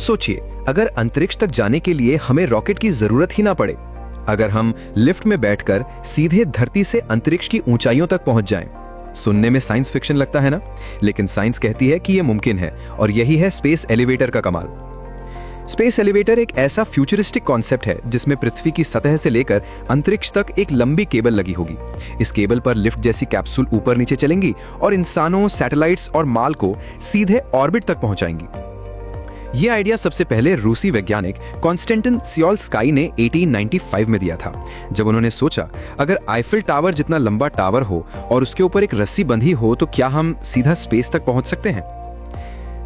सोचिए, अगर अंतरिक्ष तक जाने के लिए हमें रॉकेट की जरूरत ही ना पड़े, अगर हम लिफ्ट में बैठकर सीधे धरती से अंतरिक्ष की ऊंचाइयों तक पहुंच जाएं। सुनने में साइंस फिक्शन लगता है ना, लेकिन साइंस कहती है कि यह मुमकिन है, और यही है स्पेस एलिवेटर का कमाल। स्पेस एलिवेटर एक ऐसा फ्यूचरिस्टिक कॉन्सेप्ट है जिसमें पृथ्वी की सतह से लेकर अंतरिक्ष तक एक लंबी केबल लगी होगी। इस केबल पर लिफ्ट जैसी कैप्सूल ऊपर नीचे चलेंगी और इंसानों, सैटेलाइट्स और माल को सीधे ऑर्बिट तक पहुंचाएंगी। यह आइडिया सबसे पहले रूसी वैज्ञानिक कॉन्स्टेंटिन सियोल्स्काई ने 1895 में दिया था, जब उन्होंने सोचा, अगर आईफिल टावर जितना लंबा टावर हो और उसके ऊपर एक रस्सी बंधी हो तो क्या हम सीधा स्पेस तक पहुंच सकते हैं।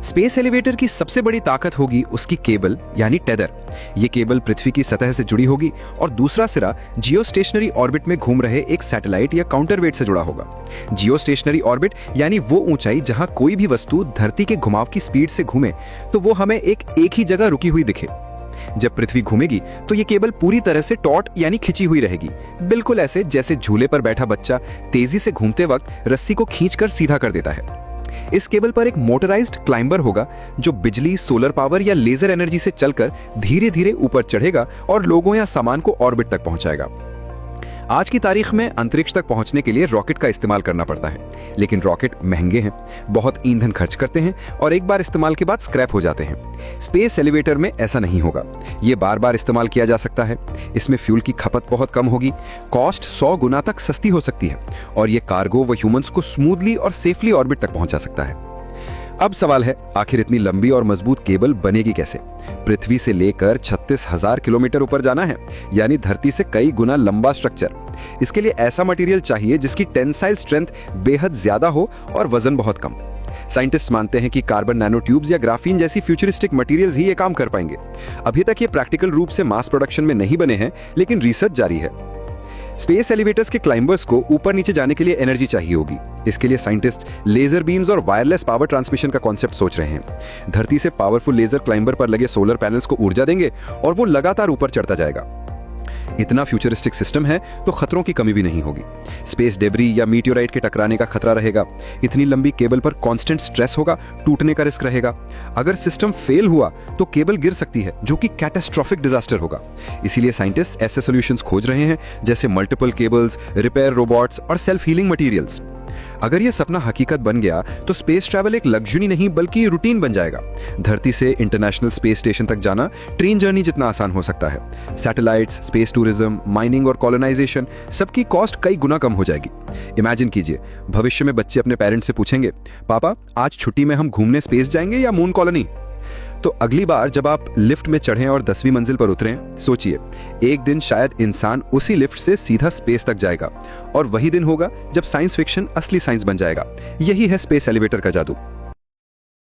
स्पेस एलिवेटर की सबसे बड़ी ताकत होगी उसकी केबल यानी टेदर। यह केबल पृथ्वी की सतह से जुड़ी होगी और दूसरा सिरा जियोस्टेशनरी ऑर्बिट में घूम रहे एक सैटेलाइट या काउंटरवेट से जुड़ा होगा। जियोस्टेशनरी ऑर्बिट यानी वो ऊंचाई जहां कोई भी वस्तु धरती के घुमाव की स्पीड से घूमे तो वो हमें एक ही जगह रुकी हुई दिखे। जब पृथ्वी घूमेगी तो ये केबल पूरी तरह से टॉट यानी खिंची हुई रहेगी, बिल्कुल ऐसे जैसे झूले पर बैठा बच्चा तेजी से घूमते वक्त रस्सी को खींचकर सीधा कर देता है। इस केबल पर एक मोटराइज्ड क्लाइंबर होगा जो बिजली, सोलर पावर या लेजर एनर्जी से चलकर धीरे धीरे ऊपर चढ़ेगा और लोगों या सामान को ऑर्बिट तक पहुंचाएगा। आज की तारीख में अंतरिक्ष तक पहुंचने के लिए रॉकेट का इस्तेमाल करना पड़ता है, लेकिन रॉकेट महंगे हैं, बहुत ईंधन खर्च करते हैं और एक बार इस्तेमाल के बाद स्क्रैप हो जाते हैं। स्पेस एलिवेटर में ऐसा नहीं होगा, ये बार बार इस्तेमाल किया जा सकता है। इसमें फ्यूल की खपत बहुत कम होगी, कॉस्ट 100 गुना तक सस्ती हो सकती है और ये कार्गो व ह्यूमंस को स्मूथली और सेफली ऑर्बिट तक पहुंचा सकता है। अब सवाल है, आखिर इतनी लंबी और मजबूत केबल बनेगी कैसे? पृथ्वी से लेकर 36,000 किलोमीटर ऊपर जाना है, यानी धरती से कई गुना लंबा स्ट्रक्चर। इसके लिए ऐसा मटेरियल चाहिए जिसकी टेंसाइल स्ट्रेंथ बेहद ज्यादा हो और वजन बहुत कम। साइंटिस्ट मानते हैं कि कार्बन नैनो ट्यूब्स या ग्राफीन जैसी फ्यूचरिस्टिक मटेरियल्स ही ये काम कर पाएंगे। अभी तक ये प्रैक्टिकल रूप से मास प्रोडक्शन में नहीं बने हैं, लेकिन रिसर्च जारी है। स्पेस एलिवेटर्स के क्लाइंबर्स को ऊपर नीचे जाने के लिए एनर्जी चाहिए होगी। इसके लिए साइंटिस्ट लेजर बीम्स और वायरलेस पावर ट्रांसमिशन का कॉन्सेप्ट सोच रहे हैं। धरती से पावरफुल लेजर क्लाइंबर पर लगे सोलर पैनल्स को ऊर्जा देंगे और वो लगातार ऊपर चढ़ता जाएगा। इतना फ्यूचरिस्टिक सिस्टम है तो खतरों की कमी भी नहीं होगी। स्पेस डेब्री या मीटियोराइट के टकराने का खतरा रहेगा। इतनी लंबी केबल पर कांस्टेंट स्ट्रेस होगा, टूटने का रिस्क रहेगा। अगर सिस्टम फेल हुआ तो केबल गिर सकती है, जो कि कैटास्ट्रोफिक डिजास्टर होगा। इसीलिए साइंटिस्ट ऐसे सॉल्यूशंस खोज रहे हैं जैसे मल्टीपल केबल्स, रिपेयर रोबोट्स और सेल्फ हीलिंग मटेरियल्स। अगर यह सपना हकीकत बन गया तो स्पेस ट्रैवल एक लग्जरी नहीं बल्कि रूटीन बन जाएगा। धरती से इंटरनेशनल स्पेस स्टेशन तक जाना ट्रेन जर्नी जितना आसान हो सकता है। सैटेलाइट्स, स्पेस टूरिज्म, माइनिंग और कॉलोनाइजेशन, सबकी कॉस्ट कई गुना कम हो जाएगी। इमेजिन कीजिए, भविष्य में बच्चे अपने पेरेंट्स से पूछेंगे, पापा आज छुट्टी में हम घूमने स्पेस जाएंगे या मून कॉलोनी? तो अगली बार जब आप लिफ्ट में चढ़ें और 10वीं मंजिल पर उतरें, सोचिए, एक दिन शायद इंसान उसी लिफ्ट से सीधा स्पेस तक जाएगा और वही दिन होगा जब साइंस फिक्शन असली साइंस बन जाएगा। यही है स्पेस एलिवेटर का जादू।